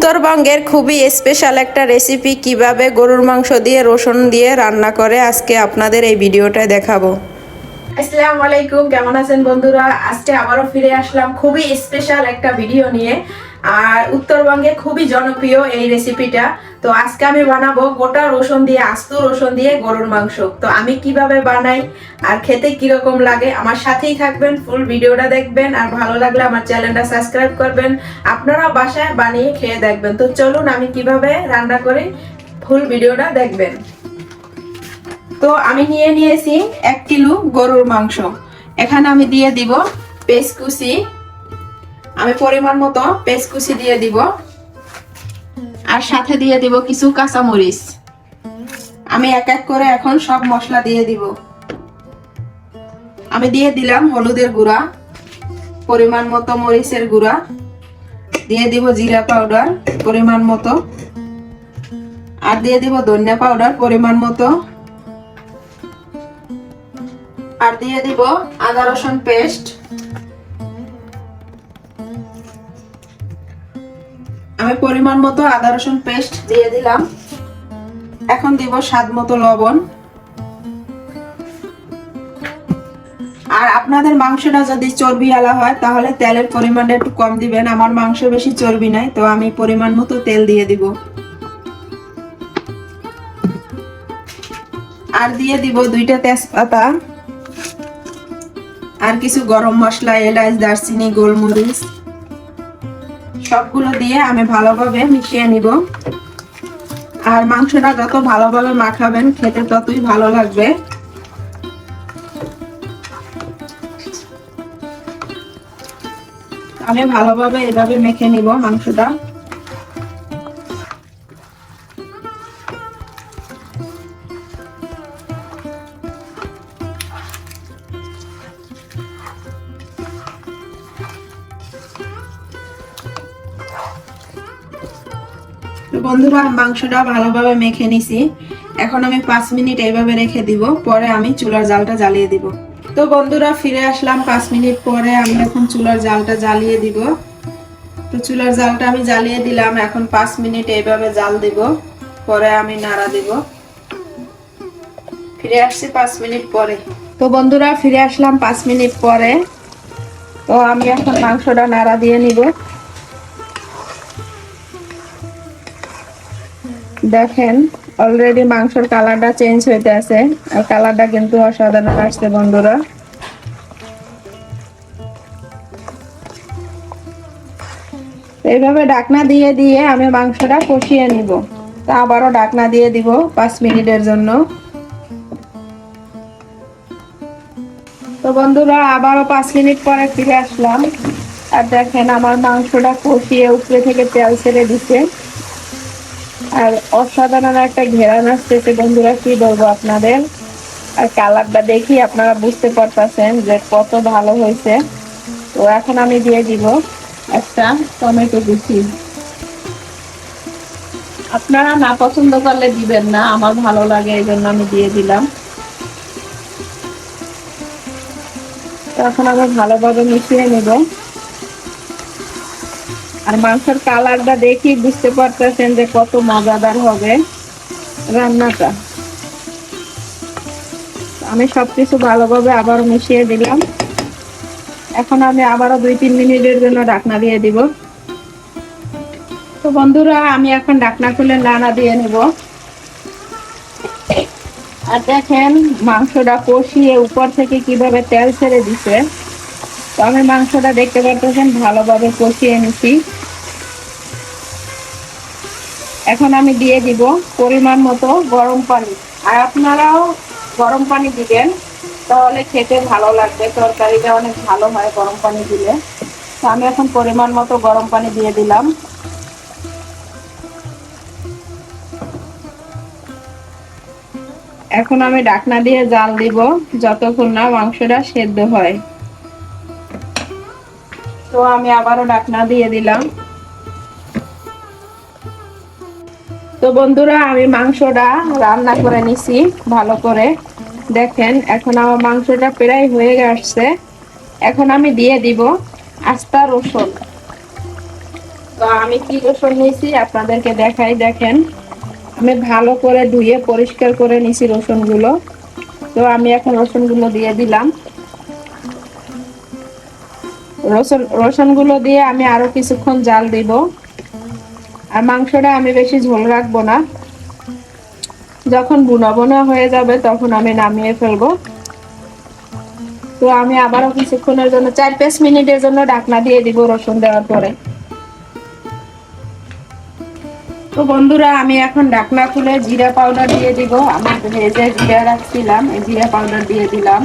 উত্তরবঙ্গের খুবই স্পেশাল একটা রেসিপি কিভাবে গরুর মাংস দিয়ে রসুন দিয়ে রান্না করে আজকে আপনাদের এই ভিডিওটায় দেখাবো। আসসালামু আলাইকুম, কেমন আছেন বন্ধুরা? আজকে আবারও ফিরে আসলাম খুবই স্পেশাল একটা ভিডিও নিয়ে। আর উত্তরবঙ্গে খুবই জনপ্রিয় এই রেসিপিটা। তো আজকে আমি বানাবো গোটা রসুন দিয়ে, আস্ত রসুন দিয়ে গরুর মাংস। তো আমি কিভাবে বানাই আর খেতে কিরকম লাগে আমার সাথেই থাকবেন, ফুল ভিডিওটা দেখবেন। আর ভালো লাগলে আমার চ্যানেলটা সাবস্ক্রাইব করবেন। আপনারা বাসায় বানিয়ে খেয়ে দেখবেন। তো চলুন আমি কিভাবে রান্না করি, ফুল ভিডিওটা দেখবেন। তো আমি নিয়ে নিয়েছি 1 কিলো গরুর মাংস। এখানে আমি দিয়ে দিব পেঁয়াজ কুচি, আমি পরিমাণ মতো পেঁয়াজ কুচি দিয়ে দিব, আর সাথে দিয়ে দিব কিছু কাঁচামরিচ। আমি এক এক করে এখন সব মশলা দিয়ে দিব। আমি দিয়ে দিলাম হলুদের গুঁড়া, পরিমাণ মতো মরিচের গুঁড়া, দিয়ে দিব জিরা পাউডার পরিমাণ মতো, আর দিয়ে দিব ধনিয়া পাউডার পরিমাণ মতো, আর দিয়ে দিব আদা রসুন পেস্ট। আমি পরিমাণ মতো আদা রসুন পেস্ট দিয়ে দিলাম। এখন দিব স্বাদ মতো লবণ। আর আপনাদের মাংসটা যদি চর্বিওয়ালা হয় তাহলে তেলের পরিমাণটা একটু কম দিবেন। আমার মাংস বেশি চর্বি নাই, তো আমি পরিমাণ মতো তেল দিয়ে দিব। আর দিয়ে দিব 2টা তেজপাতা, আর কিছু গরম মশলা, এলাচ, দারচিনি, গোলমরিচ, সবগুলো দিয়ে আমি ভালোভাবে মিশিয়ে নিব। আর মাংসটা যত ভালোভাবে মাখাবেন খেতে ততই ভালো লাগবে। আমি ভালোভাবে এভাবে মেখে নিব মাংসটা। বন্ধুরা, মাংসটা ভালোভাবে মেখে নিছি। এখন আমি 5 মিনিট এইভাবে রেখে দিব, পরে আমি চুলার জালটা জ্বালিয়ে দিব। তো বন্ধুরা, ফিরে আসলাম 5 মিনিট পরে। আমি এখন চুলার জালটা জ্বালিয়ে দিব। তো চুলার জালটা আমি জ্বালিয়ে দিলাম। এখন 5 মিনিট এইভাবে জাল দিব, পরে আমি নাড়া দিব। ফিরে আসছি 5 মিনিট পরে। তো বন্ধুরা, ফিরে আসলাম 5 মিনিট পরে। তো আমি এখন মাংসটা নাড়া দিয়ে নিব। দেখেন অলরেডি মাংসের কালারটা চেঞ্জ হইতে আছে, আর কালারটা কিন্তু অসাধারণ আসছে বন্ধুরা। এইভাবে ঢাকনা দিয়ে দিয়ে আমি মাংসটা কষিয়ে নিব। তা আবারও ঢাকনা দিয়ে দিব 5 মিনিটের জন্য। তো বন্ধুরা, আবারও 5 মিনিট পরে ফিরে আসলাম। আর দেখেন আমার মাংসটা কষিয়ে উপরে থেকে তেল ছেড়ে দিচ্ছে, আর অসাধারণ একটা ঘেরান আসতেছে বন্ধুরা, কি বলবো আপনাদের। আর কালারটা দেখি আপনারা বুঝতে পারতেছেন যে কত ভালো হয়েছে। তো এখন আমি দিয়ে দিব একটা টমেটো কুচি। আপনারা না পছন্দ করলে দিবেন না, আমার ভালো লাগে এই জন্য আমি দিয়ে দিলাম। তো এখন আমি ভালোভাবে মিশিয়ে নেব। আর মাংসের কালারটা দেখি বুঝতে পারতেছেন যে কত মজাদার হবে রান্নাটা। আমি সবকিছু ভালোভাবে আবার মিশিয়ে দিলাম। এখন আমি আবারও 2-3 মিনিটের জন্য ঢাকনা দিয়ে দিব। তো বন্ধুরা, আমি এখন ঢাকনা খুলে নাড়া দিয়ে নেব। আর দেখেন মাংসটা কষিয়ে উপর থেকে কিভাবে তেল ছেড়ে দিছে। তো আমি মাংসটা দেখতে পাচ্ছেন ভালোভাবে কষিয়ে নিছি। এখন আমি দিয়ে দিব পরিমাণ মতো গরম পানি। আর আপনারাও গরম পানি দিবেন, তাহলে খেতে ভালো লাগবে। তরকারিটা অনেক ভালো হয় গরম পানি দিলে। তো আমি এখন পরিমাণ মতো গরম পানি দিয়ে দিলাম। এখন আমি ঢাকনা দিয়ে জাল দিব যতক্ষণ না মাংসটা সেদ্ধ হয়। তো আমি আবারও ঢাকনা দিয়ে দিলাম। তো বন্ধুরা, আমি মাংসটা রান্না করে নিছি ভালো করে। দেখেন এখন আমার মাংসটা প্রায় হয়ে আসছে। এখন আমি দিয়ে দিব আস্তা রসুন। তো আমি কি রসুন নিয়েছি আপনাদেরকে দেখাই, দেখেন আমি ভালো করে ধুয়ে পরিষ্কার করে নিয়েছি রসুনগুলো। তো আমি এখন রসুনগুলো দিয়ে দিলাম। রসুনগুলো দিয়ে আমি আরো কিছুক্ষণ জাল দিব। আর মাংসটা আমি বেশি ঝোল রাখবো না, যখন বুনা বোনা হয়ে যাবে তখন আমি নামিয়ে ফেলবো। তো আমি আবারও কিছুক্ষণের জন্য 4-5 মিনিটের জন্য ঢাকনা দিয়ে দিব রসুন দেওয়ার পরে। তো বন্ধুরা আমি এখন ঢাকনা খুলে জিরা পাউডার দিয়ে দিব। আমি ভেজে জিরা রাখছিলাম, এই জিরা পাউডার দিয়ে দিলাম।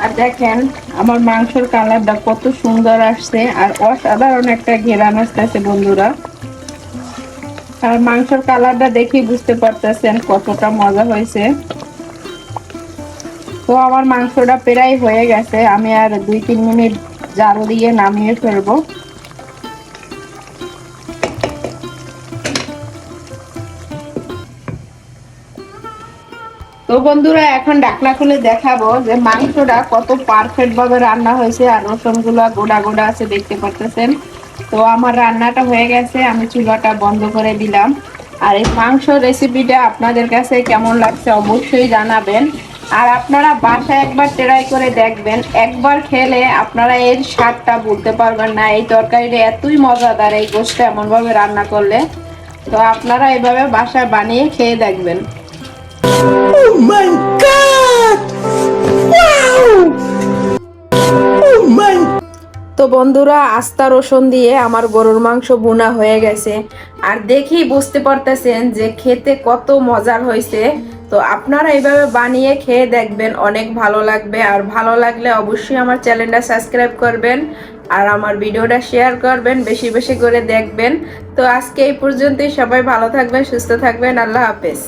আর দেখেন আমার মাংসের কালারটা কত সুন্দর আসছে, আর অসাধারণ একটা ঘেরান আসতেছে বন্ধুরা। আর মাংসের কালারটা দেখে বুঝতে পারতেছেন কতটা মজা হয়েছে। তো আমার মাংসটা প্রায় হয়ে গেছে, আমি আর 2-3 মিনিট জাল দিয়ে নামিয়ে ফেলবো। তো বন্ধুরা এখন ঢাকনা খুলে দেখাবো যে মাংসটা কত পারফেক্ট ভাবে রান্না হয়েছে, আর রসুন গুলা গোটা গোটা আছে দেখতে পাচ্ছেন। তো আমার রান্নাটা হয়ে গেছে, আমি চুলাটা বন্ধ করে দিলাম। আর এই মাংস রেসিপিটা আপনাদের কাছে কেমন লাগছে অবশ্যই জানাবেন। আর আপনারা বাসায় একবার ট্রাই করে দেখবেন, একবার খেলে আপনারা এর স্বাদটা ভুলতে পারবেন না। এই তরকারিটা এতই মজাদার, এই গোশটা এমন ভাবে রান্না করলে। তো আপনারা এইভাবে বাসায় বানিয়ে খেয়ে দেখবেন। Oh my God! Wow! Oh my! তো বন্ধুরা আস্তা রসুন দিয়ে আমার গরুর মাংস ভুনা হয়ে গেছে, আর দেখেই বুঝতে পারতেছেন যে খেতে কত মজার হয়েছে। তো আপনারা এইভাবে বানিয়ে খেয়ে দেখবেন, অনেক ভালো লাগবে। আর ভালো লাগলে অবশ্যই আমার চ্যানেলটা সাবস্ক্রাইব করবেন, আর আমার ভিডিওটা শেয়ার করবেন, বেশি বেশি করে দেখবেন। তো আজকে এই পর্যন্তই, সবাই ভালো থাকবেন, সুস্থ থাকবেন, আল্লাহ হাফেজ।